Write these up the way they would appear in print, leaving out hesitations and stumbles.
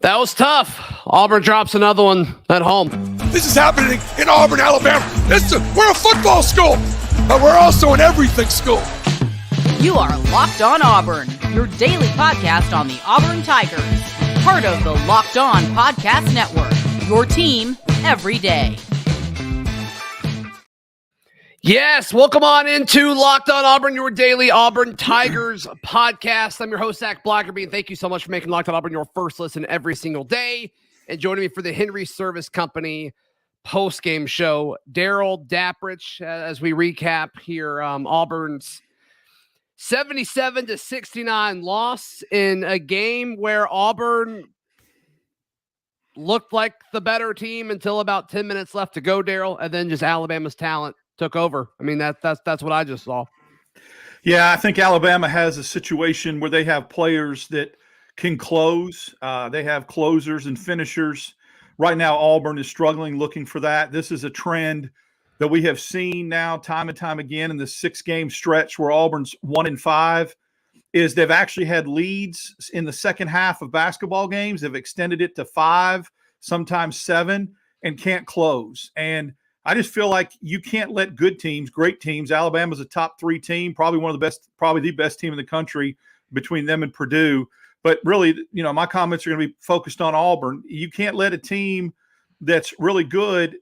That was tough. Auburn drops another one at home. This is happening in Auburn, Alabama. We're a football school, but we're also an everything school. You are Locked On Auburn, your daily podcast on the Auburn Tigers. Part of the Locked On Podcast Network, your team every day. Yes, welcome on into Locked On Auburn, your daily Auburn Tigers podcast. I'm your host, Zach Blackerby, and thank you so much for making Locked On Auburn your first listen every single day. And joining me for the Henry Service Company post-game show, Darrell, Dapprich, as we recap here, Auburn's 77-69 loss in a game where Auburn looked like the better team until about 10 minutes left to go, Darrell, and then just Alabama's talent took over. I mean, that's what I just saw. Yeah, I think Alabama has a situation where they have players that can close. They have closers and finishers. Right now, Auburn is struggling looking for that. This is a trend that we have seen now time and time again in the 6-game stretch where Auburn's 1-5 is they've actually had leads in the second half of basketball games. They've extended it to 5, sometimes 7, and can't close. And I just feel like you can't let good teams, great teams. Alabama's a top 3 team, probably one of the best, probably the best team in the country between them and Purdue. But really, my comments are going to be focused on Auburn. You can't let a team that's really good,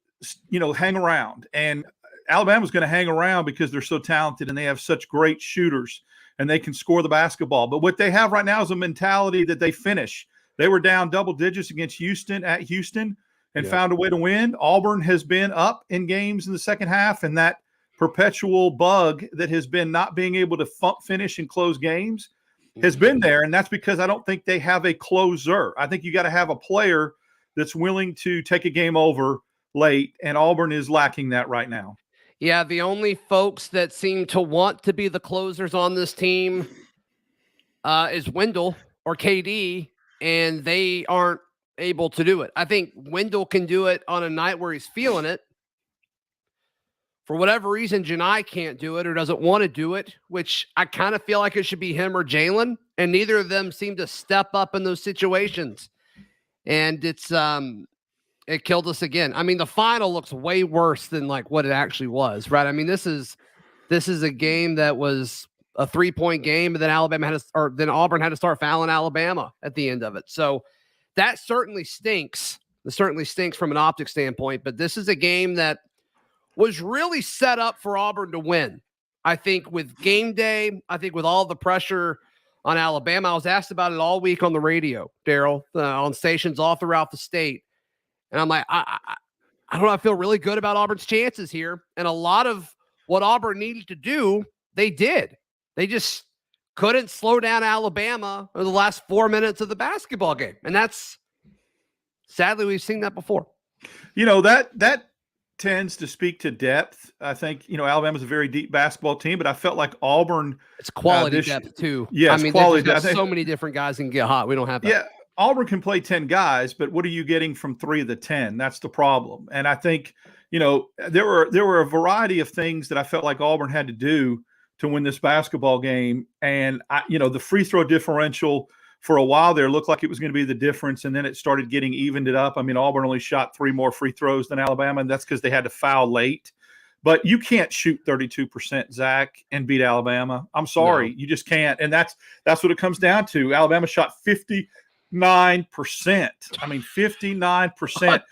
hang around. And Alabama's going to hang around because they're so talented and they have such great shooters and they can score the basketball. But what they have right now is a mentality that they finish. They were down double digits against Houston at Houston and found a way to win. Auburn has been up in games in the second half, and that perpetual bug that has been not being able to finish and close games has been there, and that's because I don't think they have a closer. I think you got to have a player that's willing to take a game over late, and Auburn is lacking that right now. Yeah, the only folks that seem to want to be the closers on this team is Wendell or KD, and they aren't able to do it. I think Wendell can do it on a night where he's feeling it. For whatever reason, Janai can't do it or doesn't want to do it, which I kind of feel like it should be him or Jalen, and neither of them seem to step up in those situations. And it killed us again. I mean, the final looks way worse than like what it actually was, right? I mean, this is a game that was a 3-point game, and then then Auburn had to start fouling Alabama at the end of it. So that certainly stinks. It certainly stinks from an optic standpoint, but this is a game that was really set up for Auburn to win. I think with game day, I think with all the pressure on Alabama, I was asked about it all week on the radio, Darrell, on stations all throughout the state. And I'm like, I don't know, I feel really good about Auburn's chances here. And a lot of what Auburn needed to do, they did. They just couldn't slow down Alabama in the last 4 minutes of the basketball game. And that's, sadly, we've seen that before. That tends to speak to depth. I think, Alabama's a very deep basketball team, but I felt like Auburn. It's quality depth, too. Yeah, I mean, quality depth. So many different guys can get hot. We don't have that. Yeah, Auburn can play 10 guys, but what are you getting from 3 of the 10? That's the problem. And I think, there were a variety of things that I felt like Auburn had to do to win this basketball game. And, the free throw differential for a while there looked like it was going to be the difference, and then it started getting evened it up. I mean, Auburn only shot 3 more free throws than Alabama, and that's because they had to foul late. But you can't shoot 32%, Zach, and beat Alabama. I'm sorry. No. You just can't. And that's what it comes down to. Alabama shot 59%. I mean, 59%.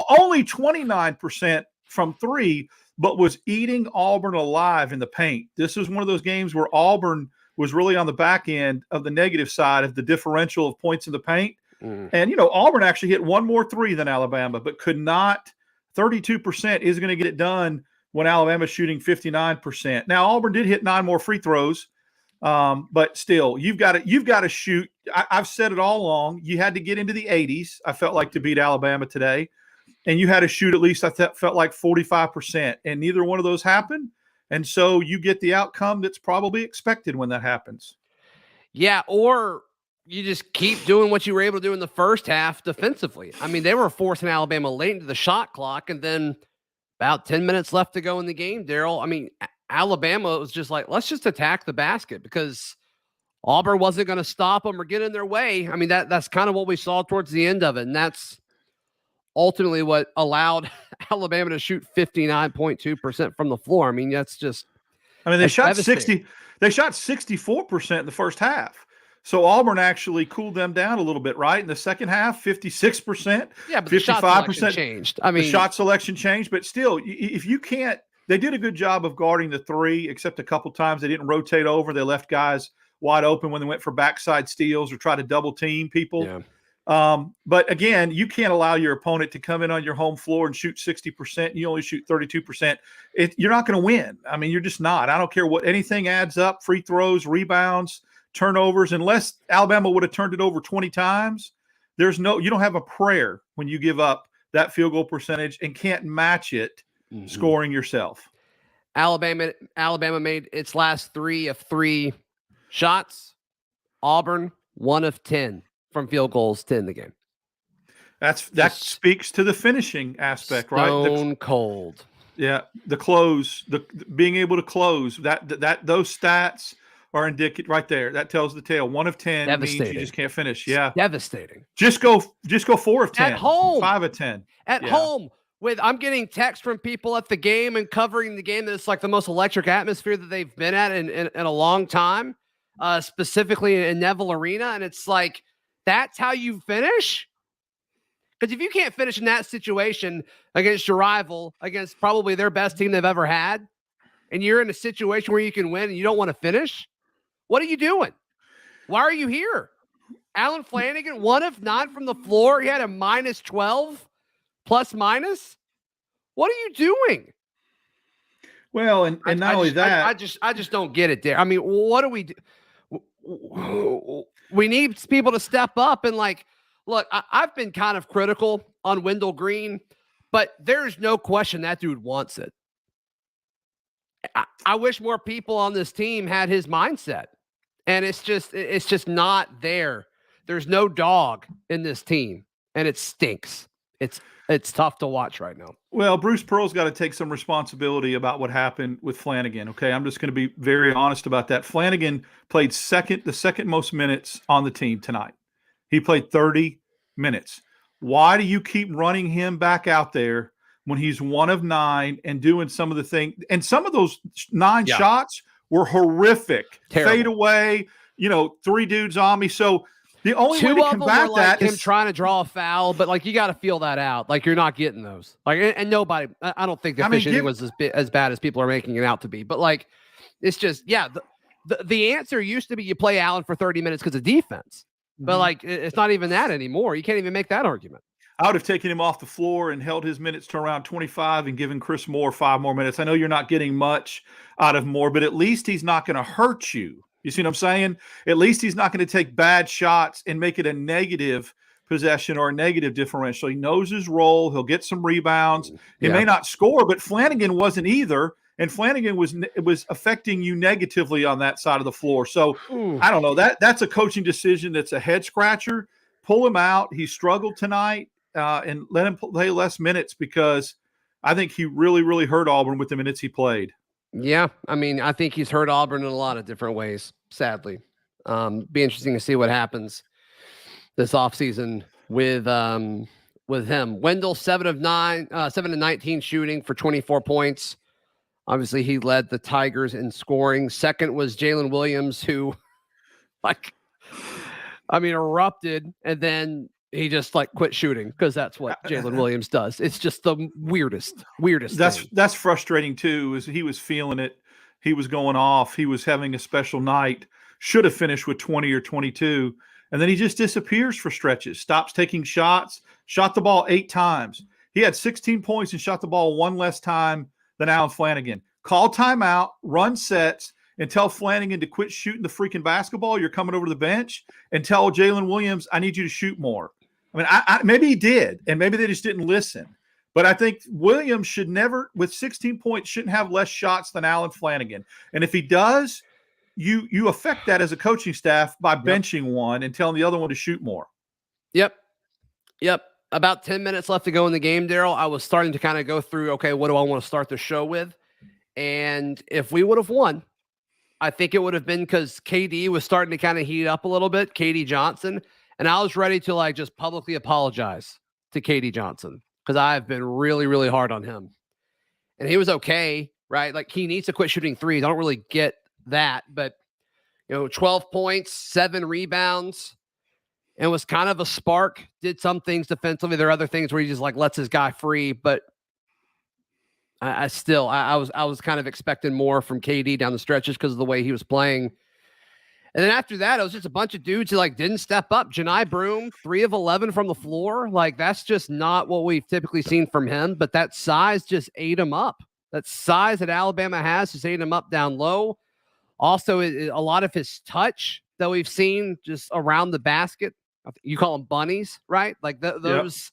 Only 29% from 3, but was eating Auburn alive in the paint. This is one of those games where Auburn was really on the back end of the negative side of the differential of points in the paint. And, Auburn actually hit 1 more 3 than Alabama, but could not. 32% is going to get it done when Alabama's shooting 59%. Now, Auburn did hit 9 more free throws, but still, you've got to shoot. I've said it all along. You had to get into the 80s, I felt like, to beat Alabama today. And you had to shoot at least, felt like 45%. And neither one of those happened. And so you get the outcome that's probably expected when that happens. Yeah, or you just keep doing what you were able to do in the first half defensively. I mean, they were forcing Alabama late into the shot clock, and then about 10 minutes left to go in the game, Darrell. I mean, Alabama was just like, let's just attack the basket, because Auburn wasn't going to stop them or get in their way. I mean, that's kind of what we saw towards the end of it. And that's ultimately what allowed Alabama to shoot 59.2% from the floor. I mean, that's just, I mean, they shot 64% in the first half. So Auburn actually cooled them down a little bit, right? In the second half, 56%. Yeah, but 55% the shot selection changed. I mean, the shot selection changed, but still, if you can't, they did a good job of guarding the three, except a couple times they didn't rotate over. They left guys wide open when they went for backside steals or try to double team people. Yeah. But again, you can't allow your opponent to come in on your home floor and shoot 60%. You only shoot 32%. You're not going to win. I mean, you're just not. I don't care what anything adds up, free throws, rebounds, turnovers, unless Alabama would have turned it over 20 times. You don't have a prayer when you give up that field goal percentage and can't match it scoring yourself. Alabama made its last 3 of 3 shots. Auburn 1 of 10 from field goals to end the game. That speaks to the finishing aspect, right? Stone cold. Yeah, the close, the being able to close. Those stats are indicative right there. That tells the tale. 1 of 10 means you just can't finish. Yeah, devastating. Just go 4 of 10 at home. 5 of 10 at home. I'm getting texts from people at the game and covering the game that it's like the most electric atmosphere that they've been at in a long time, specifically in Neville Arena, and it's like, that's how you finish? Because if you can't finish in that situation against your rival, against probably their best team they've ever had, and you're in a situation where you can win and you don't want to finish, what are you doing? Why are you here? Alan Flanagan, 1 of 9 from the floor. He had a minus 12, plus minus. What are you doing? Well, and not only that. I just don't get it there. I mean, what do we do? We need people to step up and look, I've been kind of critical on Wendell Green, but there's no question that dude wants it. I wish more people on this team had his mindset, and it's just not there. There's no dog in this team, and it stinks. It's tough to watch right now. Well, Bruce Pearl's got to take some responsibility about what happened with Flanagan. Okay, I'm just going to be very honest about that. Flanagan played the second most minutes on the team tonight. He played 30 minutes. Why do you keep running him back out there when he's 1 of 9 and doing some of the things? And some of those 9 shots were horrific. Terrible. Fade away, 3 dudes on me. So the only way to combat that is him trying to draw a foul, but you got to feel that out. You're not getting those. And nobody. I don't think the officiating was as bad as people are making it out to be. But it's just the answer used to be you play Allen for 30 minutes because of defense. But it's not even that anymore. You can't even make that argument. I would have taken him off the floor and held his minutes to around 25 and given Chris Moore 5 more minutes. I know you're not getting much out of Moore, but at least he's not going to hurt you. You see what I'm saying? At least he's not going to take bad shots and make it a negative possession or a negative differential. He knows his role. He'll get some rebounds. He may not score, but Flanagan wasn't either. And Flanagan was affecting you negatively on that side of the floor. So I don't know. That's a coaching decision. That's a head scratcher. Pull him out. He struggled tonight, and let him play less minutes, because I think he really, really hurt Auburn with the minutes he played. Yeah, I mean, I think he's hurt Auburn in a lot of different ways, sadly. Be interesting to see what happens this offseason with him. Wendell, 7 of 19 shooting for 24 points. Obviously, he led the Tigers in scoring. Second was Jalen Williams, who, erupted, and then he just quit shooting, because that's what Jalen Williams does. It's just the weirdest thing. That's frustrating too, is he was feeling it. He was going off. He was having a special night. Should have finished with 20 or 22. And then he just disappears for stretches, stops taking shots, shot the ball 8 times. He had 16 points and shot the ball 1 less time than Alan Flanagan. Call timeout, run sets, and tell Flanagan to quit shooting the freaking basketball. You're coming over to the bench, and tell Jalen Williams, I need you to shoot more. I mean, maybe he did, and maybe they just didn't listen. But I think Williams should never, with 16 points, shouldn't have less shots than Alan Flanagan. And if he does, you affect that as a coaching staff by benching one and telling the other one to shoot more. Yep. About 10 minutes left to go in the game, Darrell. I was starting to kind of go through, okay, what do I want to start the show with? And if we would have won, I think it would have been because KD was starting to kind of heat up a little bit, KD Johnson, and I was ready to like just publicly apologize to KD Johnson because I've been really, really hard on him. And he was okay, right? Like he needs to quit shooting threes. I don't really get that, but 12 points, 7 rebounds, and was kind of a spark. Did some things defensively. There are other things where he just like lets his guy free, but I was kind of expecting more from KD down the stretch just because of the way he was playing. And then after that, it was just a bunch of dudes who like didn't step up. Janai Broome, 3 of 11 from the floor. Like that's just not what we've typically seen from him. But that size just ate him up. That size that Alabama has just ate him up down low. Also, a lot of his touch that we've seen just around the basket. You call them bunnies, right? Like those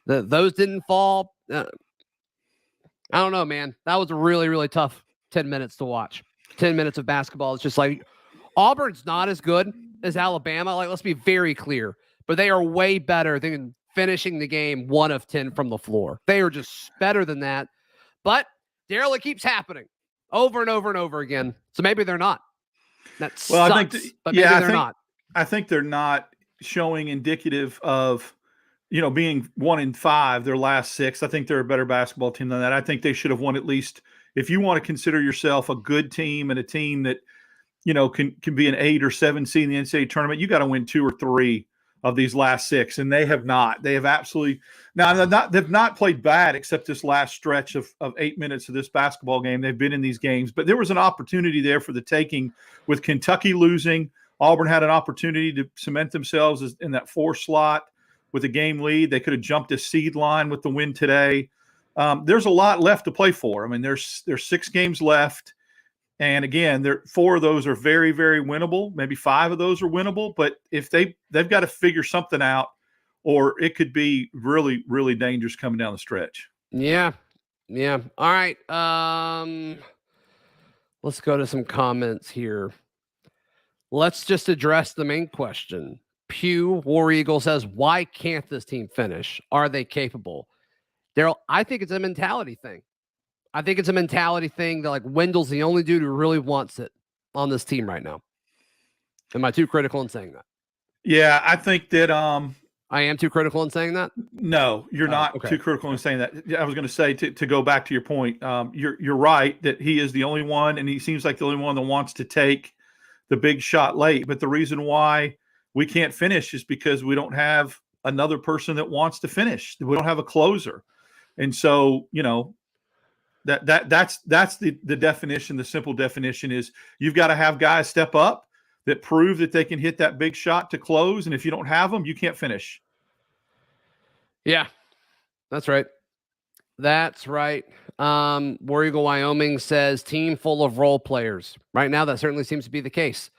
didn't fall. I don't know, man. That was a really, really tough 10 minutes to watch. 10 minutes of basketball. It's just like Auburn's not as good as Alabama. Like, let's be very clear. But they are way better than finishing the game 1 of 10 from the floor. They are just better than that. But Darrell, it keeps happening over and over and over again. So maybe they're not. That sucks, I think but maybe they're not. I think they're not showing indicative of being 1-5 their last 6. I think they're a better basketball team than that. I think they should have won at least, if you want to consider yourself a good team and a team that, can be an 8 or 7 seed in the NCAA tournament, you got to win 2 or 3 of these last 6. And they have not. They have absolutely they've not played bad except this last stretch of 8 minutes of this basketball game. They've been in these games, but there was an opportunity there for the taking with Kentucky losing. Auburn had an opportunity to cement themselves in that 4 slot with a game lead. They could have jumped a seed line with the win today. There's a lot left to play for. I mean, there's 6 games left. And again, 4 of those are very, very winnable. Maybe 5 of those are winnable. But if they've got to figure something out, or it could be really, really dangerous coming down the stretch. Yeah. Yeah. All right. Let's go to some comments here. Let's just address the main question. Pew War Eagle says, why can't this team finish? Are they capable? Darrell, I think it's a mentality thing. I think it's a mentality thing that like Wendell's the only dude who really wants it on this team right now. Am I too critical in saying that? Yeah, I think that I am too critical in saying that? No, you're not too critical in saying that. I was going to say, to go back to your point, you're right that he is the only one, and he seems like the only one that wants to take the big shot late. But the reason why we can't finish is because we don't have another person that wants to finish. We don't have a closer. And so, that's the definition. The simple definition is you've got to have guys step up that prove that they can hit that big shot to close. And if you don't have them, you can't finish. Yeah, that's right. That's right. War Eagle Wyoming says team full of role players. Right now, that certainly seems to be the case.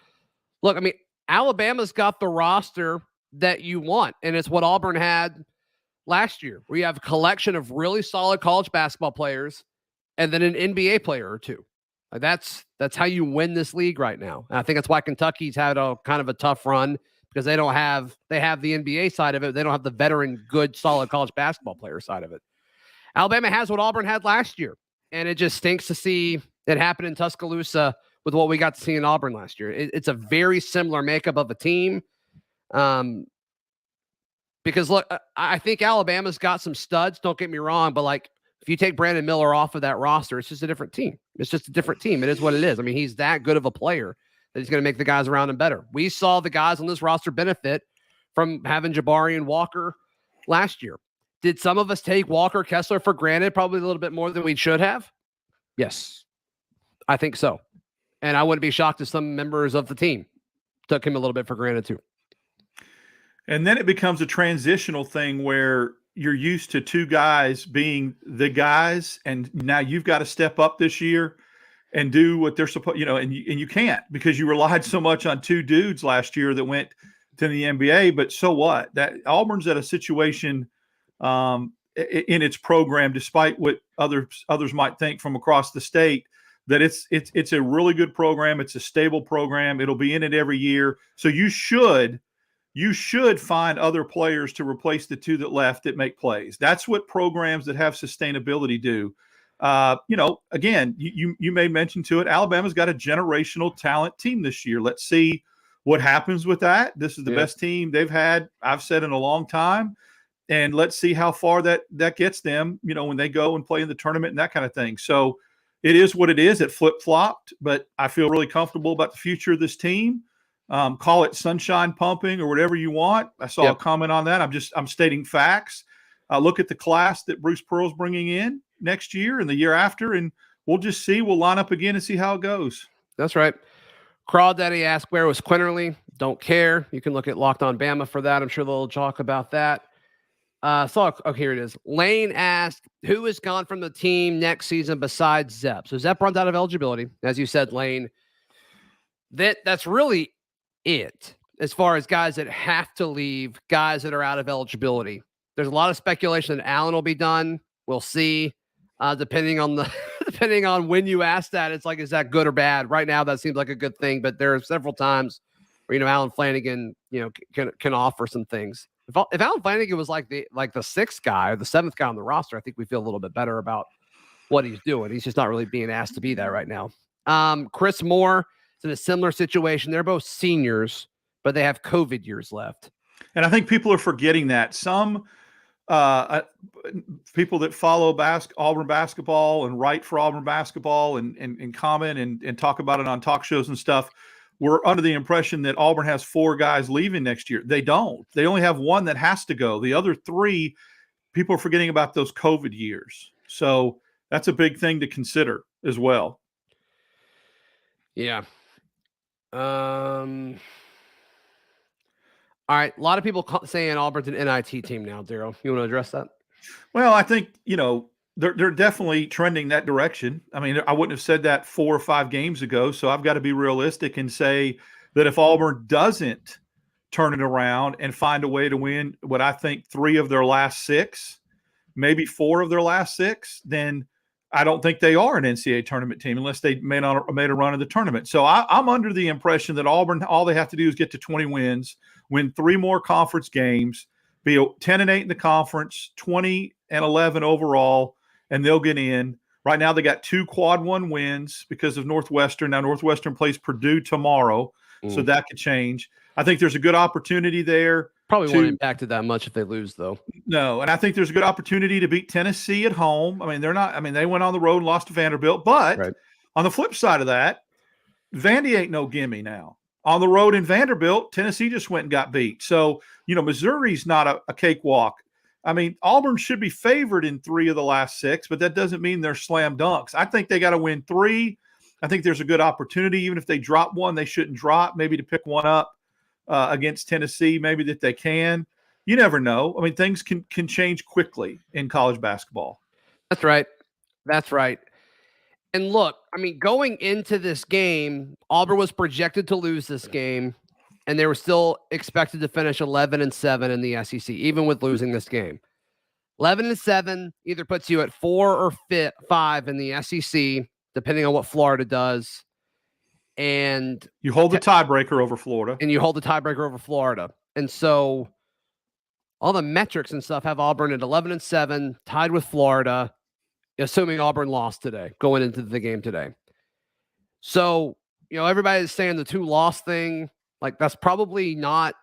Look, I mean, Alabama's got the roster that you want, and it's what Auburn had last year, where you have a collection of really solid college basketball players and then an NBA player or two. Like that's how you win this league right now. And I think that's why Kentucky's had a kind of a tough run, because they have the NBA side of it. They don't have the veteran, good, solid college basketball player side of it. Alabama has what Auburn had last year, and it just stinks to see it happen in Tuscaloosa with what we got to see in Auburn last year. It's a very similar makeup of a team. Because look, I think Alabama's got some studs. Don't get me wrong, but like if you take Brandon Miller off of that roster, it's just a different team. It's just a different team. It is what it is. I mean, he's that good of a player that he's going to make the guys around him better. We saw the guys on this roster benefit from having Jabari and Walker last year. Did some of us take Walker Kessler for granted probably a little bit more than we should have? Yes, I think so. And I wouldn't be shocked if some members of the team took him a little bit for granted too. And then it becomes a transitional thing where you're used to 2 guys being the guys, and now you've got to step up this year and do what they're supposed, and you can't, because you relied so much on 2 dudes last year that went to the NBA. But so what? That Auburn's at a situation in its program, despite what others might think from across the state, that it's a really good program. It's a stable program. It'll be in it every year. So you should find other players to replace the 2 that left that make plays. That's what programs that have sustainability do. Again, you made mention to it. Alabama's got a generational talent team this year. Let's see what happens with that. This is the best team they've had, I've said, in a long time. And let's see how far that gets them, when they go and play in the tournament and that kind of thing. So it is what it is. It flip-flopped, but I feel really comfortable about the future of this team. Call it sunshine pumping or whatever you want. I saw a comment on that. I'm stating facts. Look at the class that Bruce Pearl's bringing in next year and the year after, and we'll just see. We'll line up again and see how it goes. That's right. Crawdaddy asked, where was Quinterly? Don't care. You can look at Locked On Bama for that. I'm sure they'll talk about that. Here it is. Lane asked, who is gone from the team next season besides Zepp? So Zepp runs out of eligibility, as you said, Lane. That's really it as far as guys that have to leave, guys that are out of eligibility. There's a lot of speculation that Allen will be done. We'll see. Depending on when you ask that, it's like, is that good or bad? Right now, that seems like a good thing, but there are several times where, Allen Flanagan, can offer some things. If Allen Flanagan was like the sixth guy or the seventh guy on the roster, I think we feel a little bit better about what he's doing. He's just not really being asked to be that right now. Chris Moore is in a similar situation. They're both seniors, but they have COVID years left. And I think people are forgetting that. Some people that follow Auburn basketball and write for Auburn basketball and comment and talk about it on talk shows and stuff were under the impression that Auburn has 4 guys leaving next year. They don't. They only have 1 that has to go. The other 3, people are forgetting about those COVID years. So that's a big thing to consider as well. Yeah. All right. A lot of people saying Auburn's an NIT team now, Darrell. You want to address that? Well, I think, they're definitely trending that direction. I mean, I wouldn't have said that 4 or 5 games ago, so I've got to be realistic and say that if Auburn doesn't turn it around and find a way to win what I think 3 of their last 6, maybe 4 of their last 6, then I don't think they are an NCAA tournament team unless they made a run of the tournament. So I'm under the impression that Auburn, all they have to do is get to 20 wins, win 3 more conference games, be 10-8 in the conference, 20-11 overall, and they'll get in. Right now, they got 2 quad 1 wins because of Northwestern. Now, Northwestern plays Purdue tomorrow, so that could change. I think there's a good opportunity there. Probably won't impact it that much if they lose, though. No, and I think there's a good opportunity to beat Tennessee at home. I mean, they went on the road and lost to Vanderbilt. But on the flip side of that, Vandy ain't no gimme now. On the road in Vanderbilt, Tennessee just went and got beat. So, Missouri's not a cakewalk. I mean, Auburn should be favored in 3 of the last 6, but that doesn't mean they're slam dunks. I think they got to win 3. I think there's a good opportunity. Even if they drop 1, they shouldn't drop, maybe to pick 1 up against Tennessee, maybe that they can. You never know. I mean, things can change quickly in college basketball. That's right. That's right. And look, I mean, going into this game, Auburn was projected to lose this game, and they were still expected to finish 11-7 in the SEC, even with losing this game. 11-7 either puts you at 4 or 5 in the SEC, depending on what Florida does. And you hold the tiebreaker over Florida. And so all the metrics and stuff have Auburn at 11-7, tied with Florida, assuming Auburn lost today, going into the game today. So, everybody's saying the 2-loss thing, like, that's probably not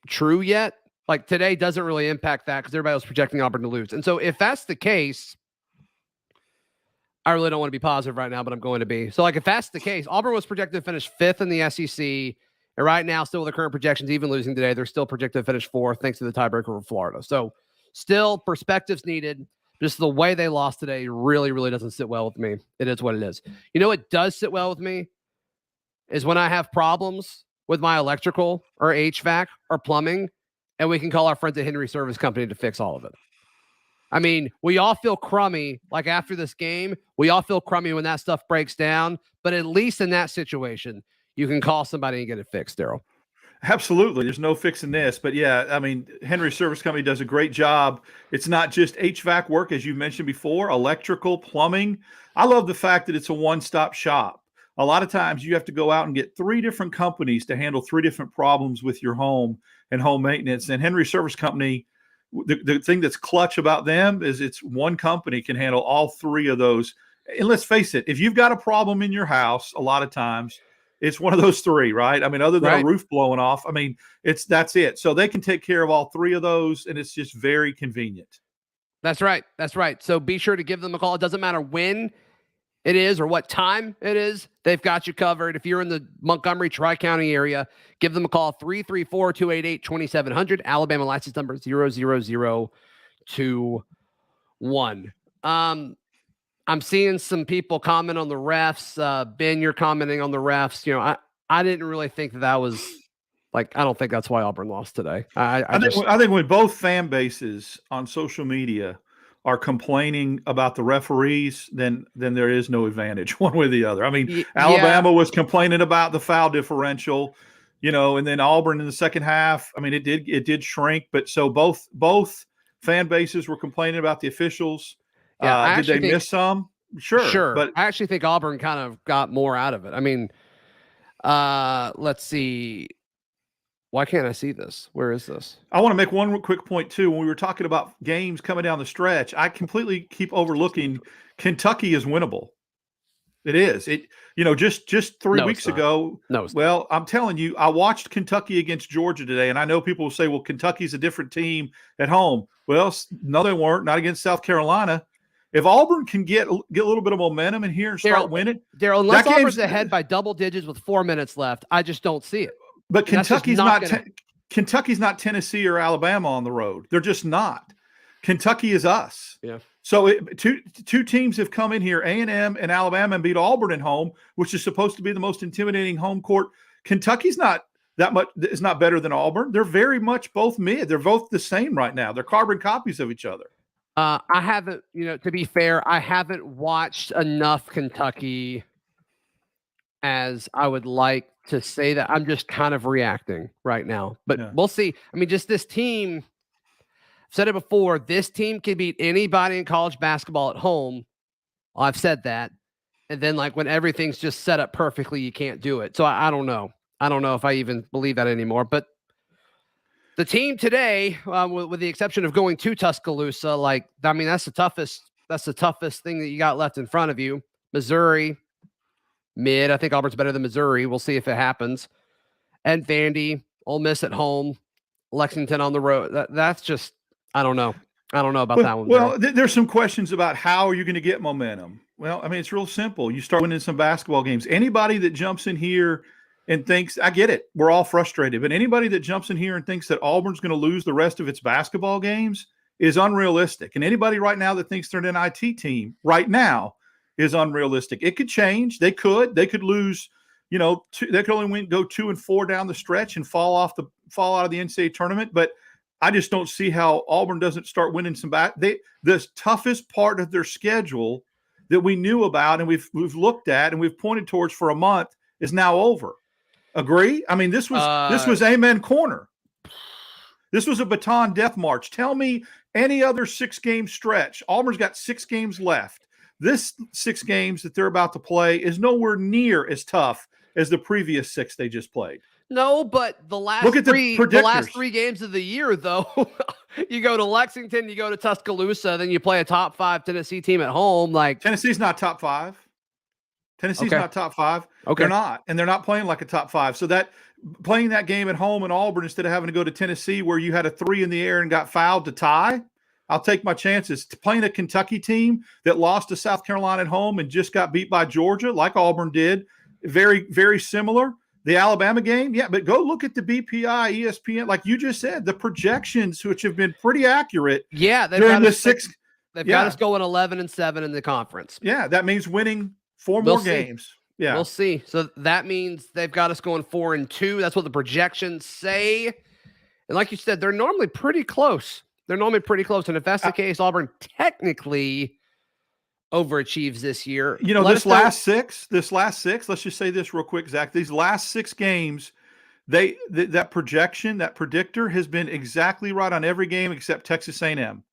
true yet. Like, today doesn't really impact that because everybody was projecting Auburn to lose. And so if that's the case, I really don't want to be positive right now, but I'm going to be. So, if that's the case, Auburn was projected to finish 5th in the SEC. And right now, still with the current projections, even losing today, they're still projected to finish 4th thanks to the tiebreaker over Florida. So, still perspectives needed. Just the way they lost today really, really doesn't sit well with me. It is what it is. What does sit well with me is when I have problems with my electrical or HVAC or plumbing, and we can call our friends at Henry Service Company to fix all of it. I mean, we all feel crummy, like after this game, we all feel crummy when that stuff breaks down, but at least in that situation, you can call somebody and get it fixed, Darrell. Absolutely. There's no fixing this. But yeah, I mean, Henry Service Company does a great job. It's not just HVAC work, as you mentioned before, electrical, plumbing. I love the fact that it's a one-stop shop. A lot of times you have to go out and get 3 different companies to handle 3 different problems with your home and home maintenance. And Henry Service Company the thing that's clutch about them is it's one company can handle all three of those. And let's face it, if you've got a problem in your house, a lot of times it's one of those three, right? I mean, other than a roof blowing off, I mean, that's it. So they can take care of all three of those, and it's just very convenient. That's right. That's right. So be sure to give them a call. It doesn't matter when it is or what time it is. They've got you covered. If you're in the Montgomery Tri-County area, give them a call, 334-288-2700. Alabama license number 00021. I'm seeing some people comment on the refs. Ben, you're commenting on the refs. You know, I didn't really think that was like, I don't think that's why Auburn lost today. I think when both fan bases on social media are complaining about the referees, then there is no advantage one way or the other. I mean, Alabama was complaining about the foul differential, you know, and then Auburn in the second half, I mean, it did shrink, but so both fan bases were complaining about the officials. Did they miss some? Sure. But I actually think Auburn kind of got more out of it. I mean, let's see. Why can't I see this? Where is this? I want to make one real quick point too. When we were talking about games coming down the stretch, I completely keep overlooking Kentucky is winnable. It is. Just 3 weeks ago. No. Well, I'm telling you, I watched Kentucky against Georgia today, and I know people will say, well, Kentucky's a different team at home. Well, no, they weren't. Not against South Carolina. If Auburn can get a little bit of momentum in here and start winning. Darrell, unless Auburn's ahead by double digits with 4 minutes left, I just don't see it. But Kentucky's not Tennessee or Alabama on the road. They're just not. Kentucky is us. Yeah. So two teams have come in here, A&M and Alabama, and beat Auburn at home, which is supposed to be the most intimidating home court. Kentucky's not that much. Is not better than Auburn. They're very much both mid. They're both the same right now. They're carbon copies of each other. I haven't, to be fair, I haven't watched enough Kentucky as I would like to say that. I'm just kind of reacting right now, but we'll see. I mean, just this team, I've said it before, this team can beat anybody in college basketball at home. I've said that. And then like when everything's just set up perfectly, you can't do it. So I don't know. I don't know if I even believe that anymore, but the team today, with the exception of going to Tuscaloosa, that's the toughest thing that you got left in front of you. Missouri, mid. I think Auburn's better than Missouri. We'll see if it happens. And Vandy, Ole Miss at home, Lexington on the road. That's just, I don't know. I don't know about that one. Well, there's some questions about how are you going to get momentum. Well, I mean, it's real simple. You start winning some basketball games. Anybody that jumps in here and thinks, I get it, we're all frustrated, but anybody that jumps in here and thinks that Auburn's going to lose the rest of its basketball games is unrealistic. And anybody right now that thinks they're an IT team right now is unrealistic. It could change. They could lose, they could only go 2-4 down the stretch and fall out of the NCAA tournament. But I just don't see how Auburn doesn't start winning some back. The toughest part of their schedule that we knew about and we've looked at and we've pointed towards for a month is now over. Agree? I mean, this was Amen Corner. This was a baton death march. Tell me any other 6-game stretch. Auburn's got 6 games left. This 6 games that they're about to play is nowhere near as tough as the previous 6 they just played. No, but the last three games of the year, though, you go to Lexington, you go to Tuscaloosa, then you play a top 5 Tennessee team at home. Like Tennessee's not top 5. Tennessee's not top 5. Okay. They're not, and they're not playing like a top 5. So that playing that game at home in Auburn instead of having to go to Tennessee where you had a 3 in the air and got fouled to tie, I'll take my chances. Playing a Kentucky team that lost to South Carolina at home and just got beat by Georgia like Auburn did, very, very similar. The Alabama game, but go look at the BPI, ESPN, like you just said, the projections, which have been pretty accurate. Yeah, they've got us going 11-7 in the conference. Yeah, that means winning 4 more games. Yeah, we'll see. So that means they've got us going 4-2. That's what the projections say. And like you said, they're normally pretty close. And if that's the case, Auburn technically overachieves this year. This last six, let's just say this real quick, Zach. These last 6 games, that projection, that predictor has been exactly right on every game except Texas A&M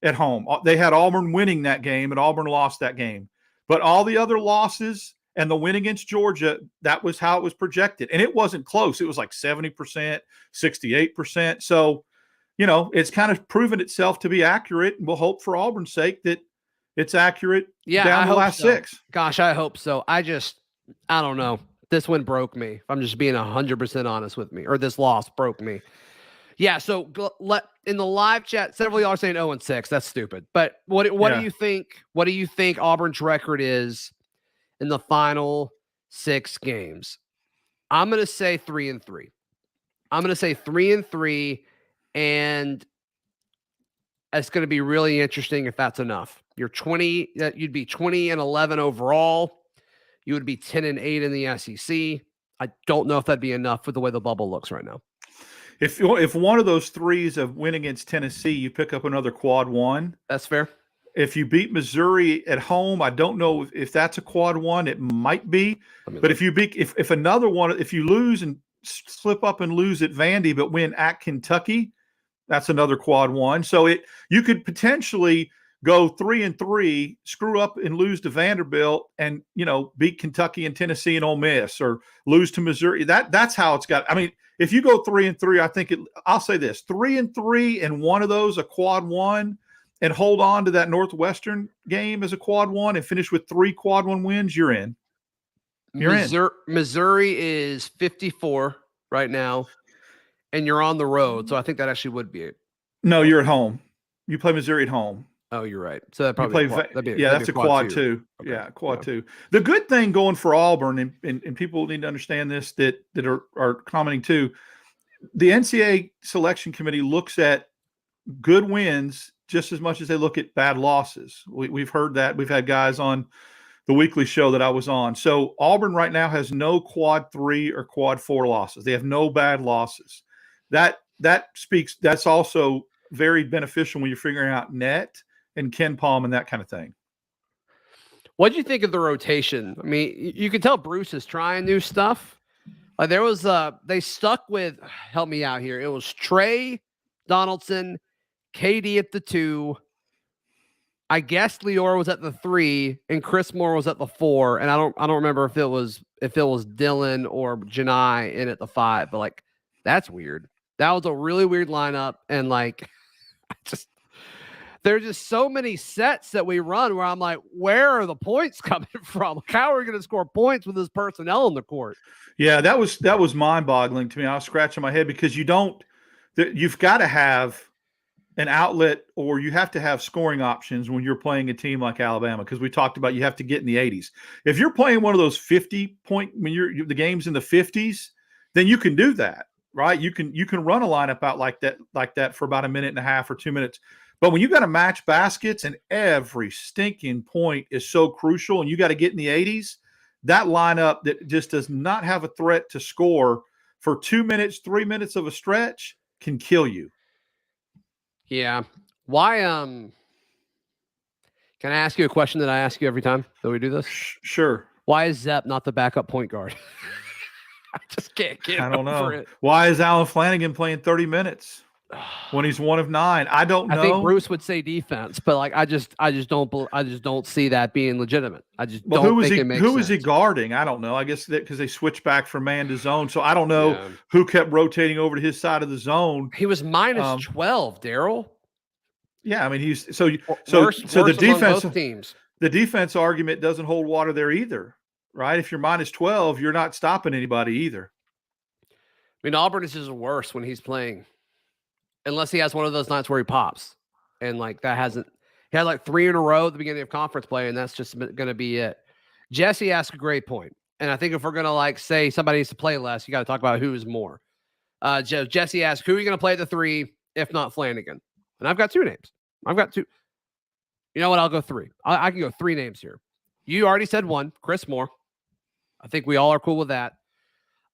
at home. They had Auburn winning that game, and Auburn lost that game. But all the other losses and the win against Georgia, that was how it was projected. And it wasn't close. It was like 70%, 68%. So it's kind of proven itself to be accurate. And we'll hope for Auburn's sake that it's accurate down the last 6. Gosh, I hope so. I don't know. This one broke me. If I'm just being 100% honest with me, or this loss broke me. Yeah. So in the live chat, several of y'all are saying 0-6. That's stupid. But what do you think? What do you think Auburn's record is in the final 6 games? I'm going to say 3-3. I'm going to say 3-3, and it's going to be really interesting if that's enough. You'd be 20-11 overall. You would be 10-8 in the SEC. I don't know if that'd be enough with the way the bubble looks right now. If one of those 3s of win against Tennessee, you pick up another quad 1. That's fair. If you beat Missouri at home, I don't know if that's a quad 1. It might be. But if another one, if you lose and slip up and lose at Vandy, but win at Kentucky, that's another quad 1. So you could potentially go 3-3, screw up and lose to Vanderbilt, and beat Kentucky and Tennessee and Ole Miss, or lose to Missouri. That's how it's got. I mean, if you go 3-3, I think I'll say this: 3-3 and one of those a quad 1, and hold on to that Northwestern game as a quad 1, and finish with 3 quad 1 wins. You're in. Missouri is 54 right now, and you're on the road, so I think that actually would be it. No, you're at home. You play Missouri at home. Oh, you're right. So that probably that's a quad 2. Okay. Yeah, quad 2. The good thing going for Auburn, and people need to understand this that are commenting too, the NCAA selection committee looks at good wins just as much as they look at bad losses. We've heard that. We've had guys on the weekly show that I was on. So Auburn right now has no quad 3 or quad 4 losses. They have no bad losses. That's also very beneficial when you're figuring out net and Ken Palm and that kind of thing. What do you think of the rotation? I mean, you can tell Bruce is trying new stuff. There was they stuck with, help me out here. It was Trey Donaldson, KD at the 2. I guess Lior was at the 3, and Chris Moore was at the 4. And I don't remember if it was Dylan or Janai in at the 5. But that's weird. That was a really weird lineup, and there's just so many sets that we run where I'm like, where are the points coming from? How are we going to score points with this personnel in the court? Yeah, that was mind-boggling to me. I was scratching my head because you've got to have an outlet, or you have to have scoring options when you're playing a team like Alabama, because we talked about you have to get in the 80s. If you're playing one of those 50-point, when the game's in the 50s, then you can do that, right? You can run a lineup out like that for about a minute and a half or 2 minutes. But when you got to match baskets and every stinking point is so crucial, and you got to get in the 80s, that lineup that just does not have a threat to score for 2 minutes, 3 minutes of a stretch can kill you. Yeah. Why? Can I ask you a question that I ask you every time that we do this? Sure. Why is Zepp not the backup point guard? I just can't get I don't know. it. Why is Alan Flanagan playing 30 minutes when he's 1 of 9? I don't know. I think Bruce would say defense, but I just don't see that being legitimate. I just don't think it makes sense. Who was he guarding? I don't know. I guess that because they switched back from man to zone, so I don't know who kept rotating over to his side of the zone. He was minus 12, Darrell. Yeah, I mean he's so the defense teams. The defense argument doesn't hold water there either, right? If you're minus 12, you're not stopping anybody either. I mean, Auburn is just worse when he's playing. Unless he has one of those nights where he pops. And he had 3 in a row at the beginning of conference play, and that's just going to be it. Jesse asked a great point. And I think if we're going to say somebody needs to play less, you got to talk about who is more. Jesse asked, who are you going to play at the 3 if not Flanagan? And I've got 2 names. I've got 2. You know what? I'll go 3. I can go 3 names here. You already said 1, Chris Moore. I think we all are cool with that.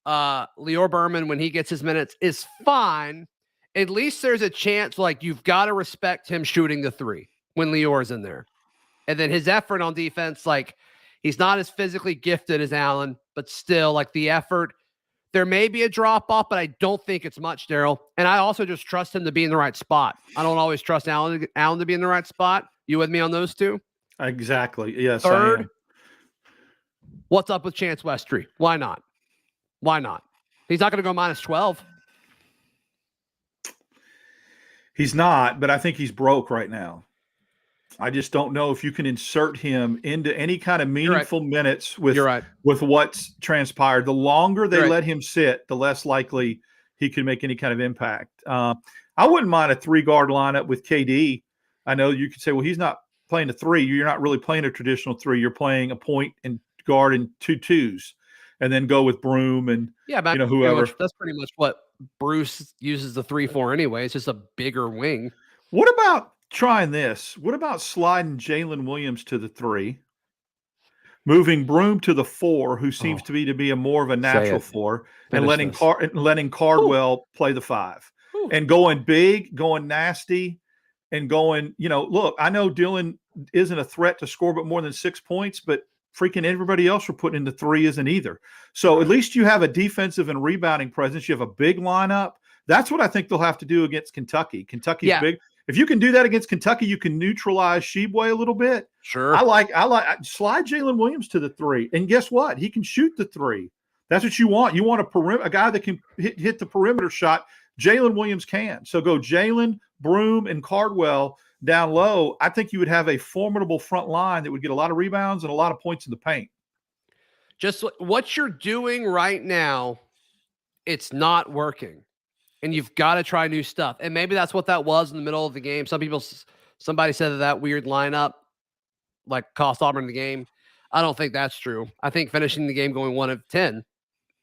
Lior Berman, when he gets his minutes, is fine. At least there's a chance, you've got to respect him shooting the 3 when Lior's in there. And then his effort on defense, he's not as physically gifted as Allen, but still, the effort, there may be a drop-off, but I don't think it's much, Darrell. And I also just trust him to be in the right spot. I don't always trust Allen to be in the right spot. You with me on those 2? Exactly. Yes. Third, what's up with Chance Westry? Why not? He's not going to go minus 12. He's not, but I think he's broke right now. I just don't know if you can insert him into any kind of meaningful minutes with what's transpired. The longer they let him sit, the less likely he can make any kind of impact. I wouldn't mind a 3-guard lineup with KD. I know you could say, well, he's not playing a 3. You're not really playing a traditional 3. You're playing a point and guard and 2 twos, and then go with Broom and whoever. That's pretty much what Bruce uses the 3-4 anyway. It's just a bigger wing. What about trying this? What about sliding Jalen Williams to the 3, moving Broom to the 4, who seems to be a more of a natural 4, and letting Cardwell play the 5, and going big, going nasty, and going. Look, I know Dylan isn't a threat to score but more than 6 points, but freaking everybody else we're putting into 3 isn't either. So at least you have a defensive and rebounding presence. You have a big lineup. That's what I think they'll have to do against Kentucky. Kentucky's big. If you can do that against Kentucky, you can neutralize Sheboy a little bit. Sure. I like slide Jalen Williams to the 3. And guess what? He can shoot the 3. That's what you want. You want a guy that can hit the perimeter shot. Jalen Williams can. So go Jalen, Broom, and Cardwell down low. I think you would have a formidable front line that would get a lot of rebounds and a lot of points in the paint. Just what you're doing right now, it's not working. And you've got to try new stuff. And maybe that's what that was in the middle of the game. Somebody said that weird lineup cost Auburn the game. I don't think that's true. I think finishing the game going 1 of 10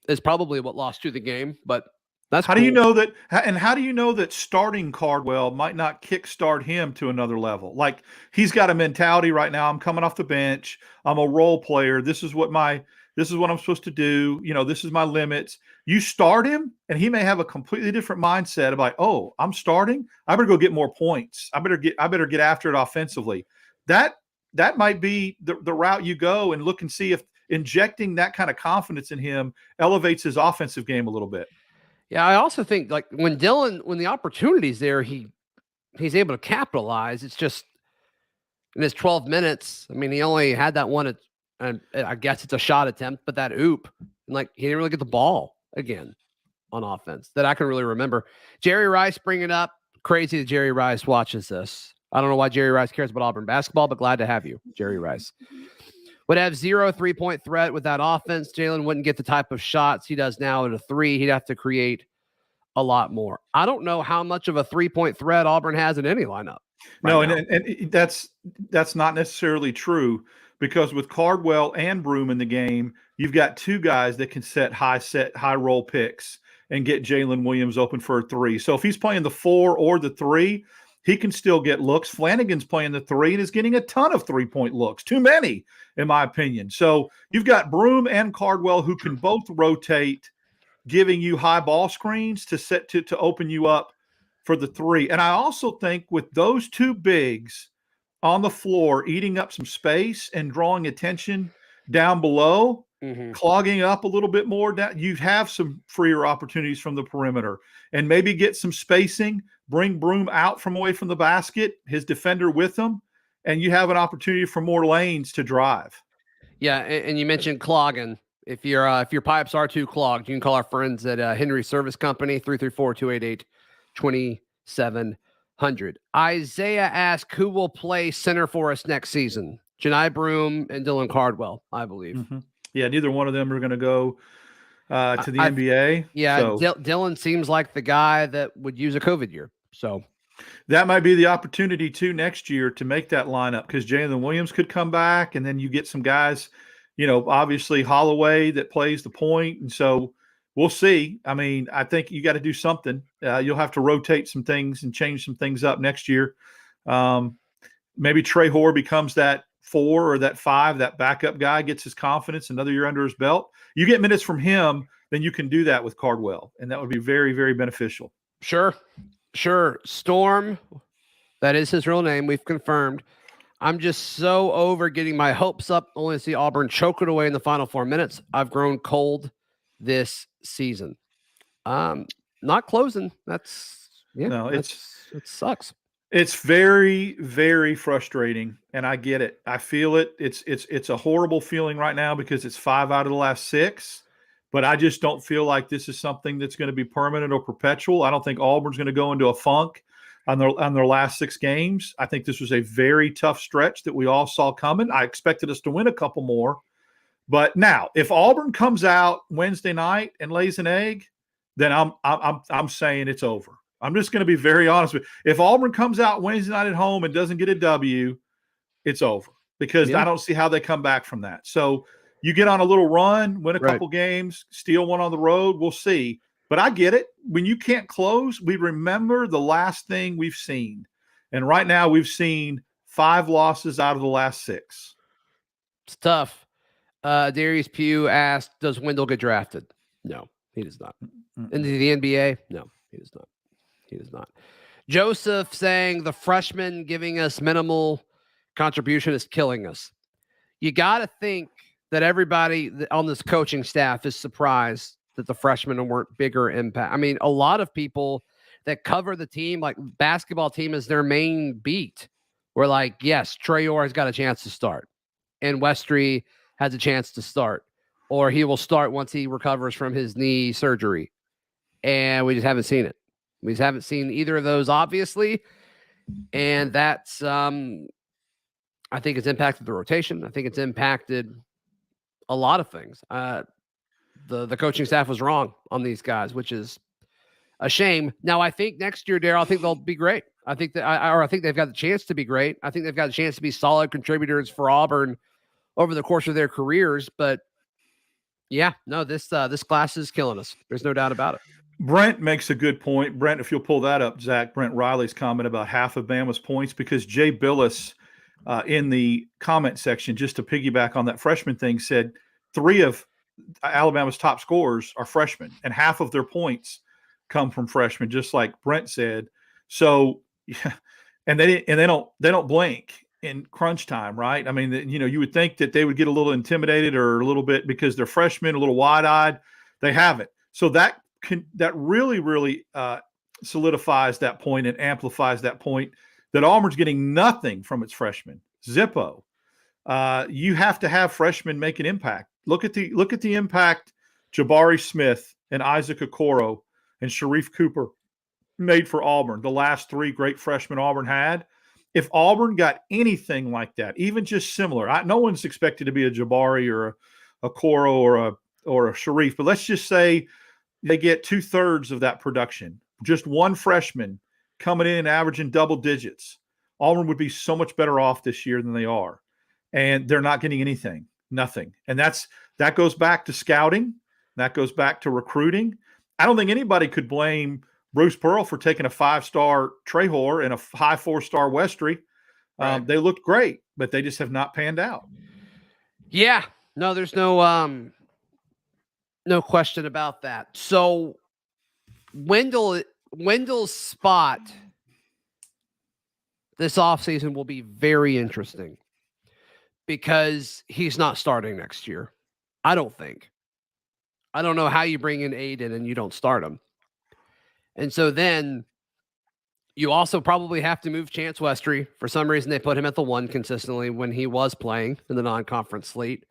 is probably what lost you the game, but that's how do you know that? And how do you know that starting Cardwell might not kickstart him to another level? Like, he's got a mentality right now. I'm coming off the bench. I'm a role player. This is what I'm supposed to do. This is my limits. You start him, and he may have a completely different mindset about, oh, I'm starting. I better go get more points. I better get after it offensively. That might be the route you go, and look and see if injecting that kind of confidence in him elevates his offensive game a little bit. Yeah, I also think when the opportunity's there, he's able to capitalize. It's just in his 12 minutes. I mean, he only had that one, and I guess it's a shot attempt, but that oop, and he didn't really get the ball again on offense that I can really remember. Jerry Rice bringing up. Crazy that Jerry Rice watches this. I don't know why Jerry Rice cares about Auburn basketball, but glad to have you, Jerry Rice. Would have 0 3-point threat with that offense. Jalen wouldn't get the type of shots he does now at a 3. He'd have to create a lot more. I don't know how much of a 3-point threat Auburn has in any lineup. And that's not necessarily true, because with Cardwell and Broom in the game, you've got 2 guys that can set high roll picks and get Jalen Williams open for a 3. So if he's playing the 4 or the 3, he can still get looks. Flanagan's playing the 3 and is getting a ton of 3-point looks. Too many, in my opinion. So you've got Broom and Cardwell who can both rotate, giving you high ball screens to open you up for the 3. And I also think with those 2 bigs on the floor eating up some space and drawing attention down below, clogging up a little bit more, you have some freer opportunities from the perimeter, and maybe get some spacing, bring Broom out from away from the basket, his defender with him, and you have an opportunity for more lanes to drive. Yeah, and you mentioned clogging. If your pipes are too clogged, you can call our friends at Henry Service Company, 334-288-2700. Isaiah asked, who will play center for us next season? Janai Broom and Dylan Cardwell, I believe. Yeah, neither one of them are going to go to the NBA. Yeah, so Dylan seems like the guy that would use a COVID year. So that might be the opportunity too next year to make that lineup, because Jalen Williams could come back, and then you get some guys, obviously Holloway that plays the point. And so we'll see. I mean, I think you got to do something. You'll have to rotate some things and change some things up next year. Maybe Trey Hoare becomes that 4 or that 5, that backup guy, gets his confidence, another year under his belt. You get minutes from him, then you can do that with Cardwell, and that would be very, very beneficial. Sure. Storm, that is his real name. We've confirmed. I'm just so over getting my hopes up only to see Auburn choke it away in the final 4 minutes. I've grown cold this season. Not closing. It sucks. It's very, very frustrating, and I get it. I feel it. It's a horrible feeling right now because it's 5 out of the last 6, but I just don't feel like this is something that's going to be permanent or perpetual. I don't think Auburn's going to go into a funk. on their last 6 games. I think this was a very tough stretch that we all saw coming. I expected us to win a couple more. But now, if Auburn comes out Wednesday night and lays an egg, then I'm saying it's over. I'm just going to be very honest with you. If Auburn comes out Wednesday night at home and doesn't get a W, it's over, because I don't see how they come back from that. So you get on a little run, win a couple games, steal one on the road, we'll see. But I get it. When you can't close, we remember the last thing we've seen. And right now we've seen 5 losses out of the last 6. It's tough. Darius Pugh asked, does Wendell get drafted? No, he does not. Into the NBA? No, he does not. He does not. Joseph saying the freshman giving us minimal contribution is killing us. You got to think that everybody on this coaching staff is surprised that the freshmen weren't bigger impact. I mean, a lot of people that cover the team, like basketball team is their main beat. We're like, yes, Traore has got a chance to start, and Westry has a chance to start, or he will start once he recovers from his knee surgery. And we just haven't seen it. We just haven't seen either of those, obviously. And that's, I think it's impacted the rotation. I think it's impacted a lot of things. The coaching staff was wrong on these guys, which is a shame. Now, I think next year, Darrell, I think they'll be great. I think that, I think they've got the chance to be great. I think they've got a chance to be solid contributors for Auburn over the course of their careers. But yeah, no, this class is killing us. There's no doubt about it. Brent makes a good point. Brent, if you'll pull that up, Zach, Brent Riley's comment about half of Bama's points, because Jay Billis in the comment section, just to piggyback on that freshman thing, said 3 of Alabama's top scorers are freshmen, and half of their points come from freshmen, just like Brent said. So, yeah, and they don't blink in crunch time, right? I mean, you would think that they would get a little intimidated or a little bit because they're freshmen, a little wide-eyed. They haven't. So that really solidifies that point and amplifies that point that Auburn's getting nothing from its freshmen. Zippo. You have to have freshmen make an impact. Look at the impact Jabari Smith and Isaac Okoro and Sharif Cooper made for Auburn, the last 3 great freshmen Auburn had. If Auburn got anything like that, even just similar, no one's expected to be a Jabari or a Okoro or a Sharif, but let's just say they get 2/3 of that production. Just one freshman coming in and averaging double digits. Auburn would be so much better off this year than they are. And they're not getting anything, nothing. And that goes back to scouting. That goes back to recruiting. I don't think anybody could blame Bruce Pearl for taking a 5-star Traore and a high 4-star Westry. Right. They looked great, but they just have not panned out. Yeah, no, there's no question about that. So Wendell's spot this offseason will be very interesting, because he's not starting next year. I don't think. I don't know how you bring in Aiden and you don't start him. And so then you also probably have to move Chance Westry. For some reason, they put him at the 1 consistently when he was playing in the non-conference slate.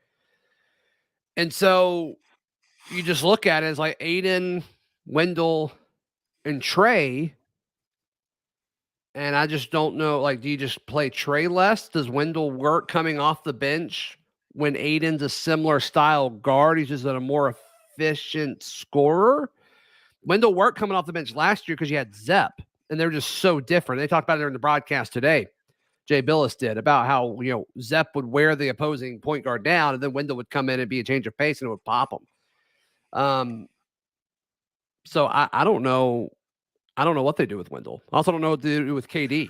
And so you just look at it as like Aiden, Wendell, and Trey. And I just don't know, like, do you just play Trey less? Does Wendell work coming off the bench when Aiden's a similar style guard? He's just a more efficient scorer. Wendell worked coming off the bench last year because you had Zepp, and they're just so different. They talked about it during the broadcast today. Jay Billis did, about how, Zepp would wear the opposing point guard down, and then Wendell would come in and be a change of pace, and it would pop him. So I don't know. I don't know what they do with Wendell. I also don't know what they do with KD.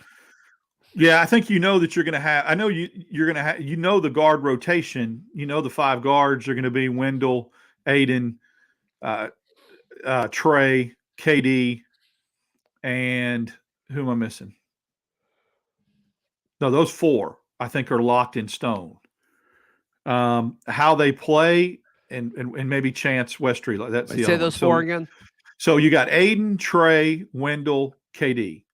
Yeah, I think that you're going to have. I know you're going to have. The guard rotation. The 5 guards are going to be Wendell, Aiden, Trey, KD, and who am I missing? No, those 4 I think are locked in stone. How they play and maybe Chance Westry. That's the say those 4 again. So you got Aiden, Trey, Wendell, KD.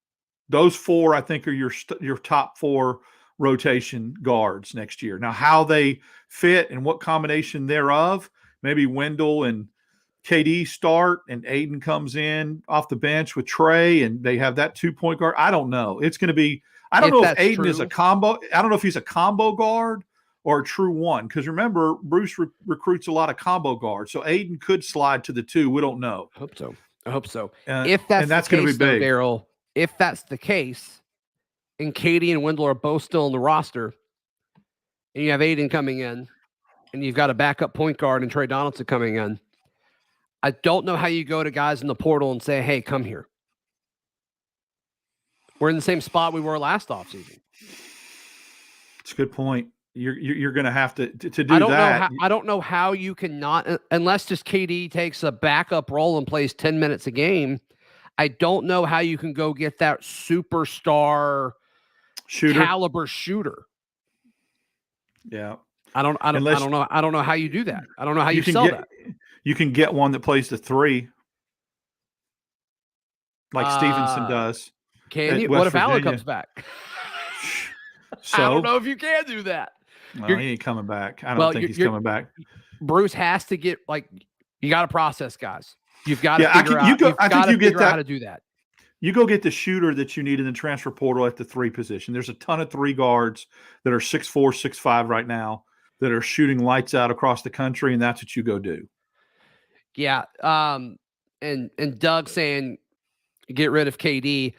Those 4 I think are your top 4 rotation guards next year. Now, how they fit and what combination thereof, maybe Wendell and KD start and Aiden comes in off the bench with Trey and they have that 2-point guard? I don't know. It's going to be – I don't know if Aiden is a combo – I don't know if he's a combo guard or a true one, because remember, Bruce recruits a lot of combo guards. So Aiden could slide to the 2. We don't know. I hope so. If that's going to be big. Darrell, if that's the case, and Katie and Wendell are both still on the roster, and you have Aiden coming in, and you've got a backup point guard and Trey Donaldson coming in, I don't know how you go to guys in the portal and say, hey, come here. We're in the same spot we were last offseason. It's a good point. You're going to have to do that. I don't know how you can not, unless just KD takes a backup role and plays 10 minutes a game. I don't know how you can go get that superstar caliber shooter. Yeah. I don't know how you do that. I don't know how you sell that. You can get one that plays the 3 like Stevenson does. Can you? What if Allen comes back? So, I don't know if you can do that. Well, he ain't coming back. I don't think he's coming back. Bruce has to get, you got to process guys. You've got to figure out how to do that. You go get the shooter that you need in the transfer portal at the 3 position. There's a ton of 3 guards that are 6'4", 6'5" right now that are shooting lights out across the country, and that's what you go do. Yeah. And Doug saying get rid of KD.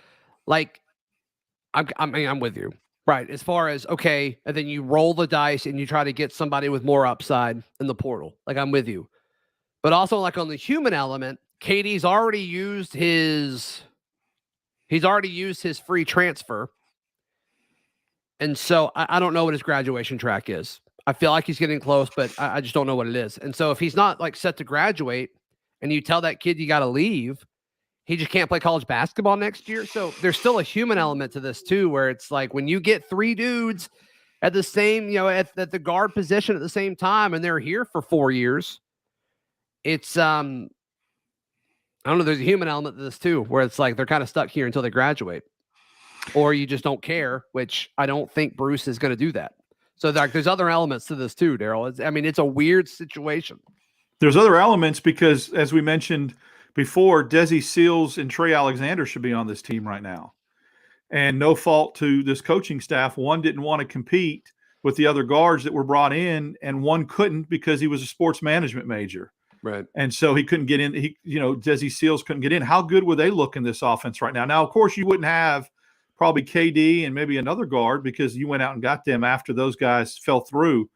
I'm with you. Right. As far as, okay, and then you roll the dice and you try to get somebody with more upside in the portal. I'm with you. But also on the human element, KD's already used his free transfer. And so I don't know what his graduation track is. I feel like he's getting close, but I just don't know what it is. And so if he's not set to graduate and you tell that kid you got to leave, he just can't play college basketball next year. So there's still a human element to this too, where it's when you get 3 dudes at the same, at the guard position at the same time, and they're here for 4 years, it's, I don't know, there's a human element to this too, where it's they're kind of stuck here until they graduate, or you just don't care, which I don't think Bruce is going to do that. So there's other elements to this too, Darrell. It's a weird situation. There's other elements because, as we mentioned before, Desi Seals and Trey Alexander should be on this team right now. And no fault to this coaching staff. One didn't want to compete with the other guards that were brought in, and one couldn't because he was a sports management major. Right. And so he couldn't get in. Desi Seals couldn't get in. How good would they look in this offense right now? Now, of course, you wouldn't have probably KD and maybe another guard because you went out and got them after those guys fell through.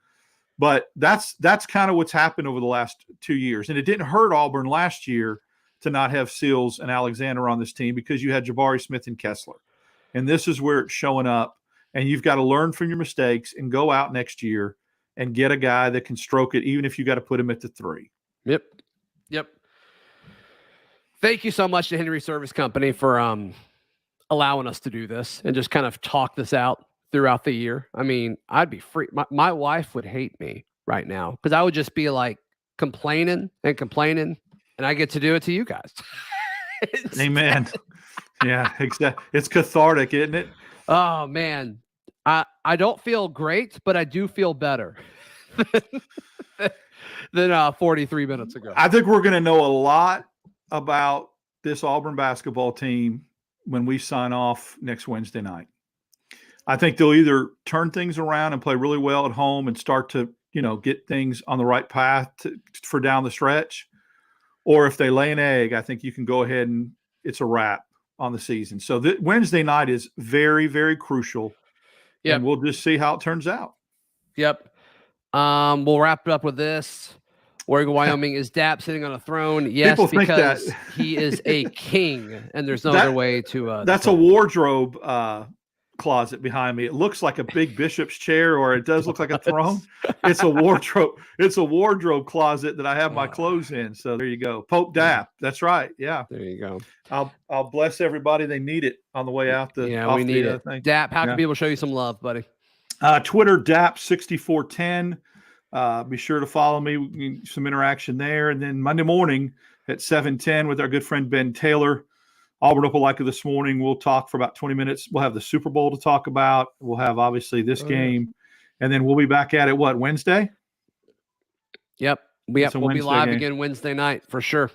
But that's kind of what's happened over the last 2 years. And it didn't hurt Auburn last year to not have Seals and Alexander on this team because you had Jabari Smith and Kessler. And this is where it's showing up. And you've got to learn from your mistakes and go out next year and get a guy that can stroke it, even if you got to put him at the 3. Yep. Thank you so much to Henry Service Company for allowing us to do this and just kind of talk this out throughout the year. I'd be free. My wife would hate me right now because I would just be complaining, and I get to do it to you guys. Amen. Yeah, exactly. It's cathartic, isn't it? Oh man, I don't feel great, but I do feel better than 43 minutes ago. I think we're going to know a lot about this Auburn basketball team when we sign off next Wednesday night. I think they'll either turn things around and play really well at home and start to, get things on the right path for down the stretch. Or if they lay an egg, I think you can go ahead and it's a wrap on the season. So Wednesday night is very, very crucial. Yeah. And we'll just see how it turns out. Yep. We'll wrap it up with this. Oregon, Wyoming, is Dap sitting on a throne? Yes, people because think he is a king, and there's no other way to. That's a wardrobe closet behind me. It looks like a big bishop's chair, or it does look like a throne. It's a wardrobe. It's a wardrobe closet that I have my clothes in. So there you go, Pope Dap. That's right. Yeah, there you go. I'll bless everybody. They need it on the way out. We need it. Thing. Dap, how can people show you some love, buddy? Twitter, Dap6410. Be sure to follow me. Some interaction there. And then Monday morning at 7:10 with our good friend Ben Taylor, Auburn Opelika this morning. We'll talk for about 20 minutes. We'll have the Super Bowl to talk about. We'll have, obviously, this game. And then we'll be back at it, Wednesday? Yep. We'll be live again Wednesday night for sure.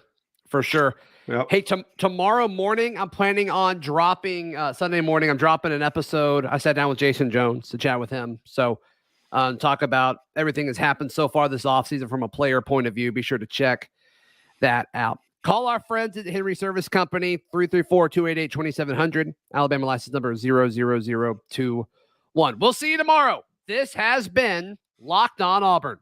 For sure. Yep. Hey, tomorrow morning, I'm planning on dropping, Sunday morning, I'm dropping an episode. I sat down with Jason Jones to chat with him. So talk about everything that's happened so far this offseason from a player point of view. Be sure to check that out. Call our friends at Henry Service Company, 334-288-2700. Alabama license number 00021. We'll see you tomorrow. This has been Locked On Auburn.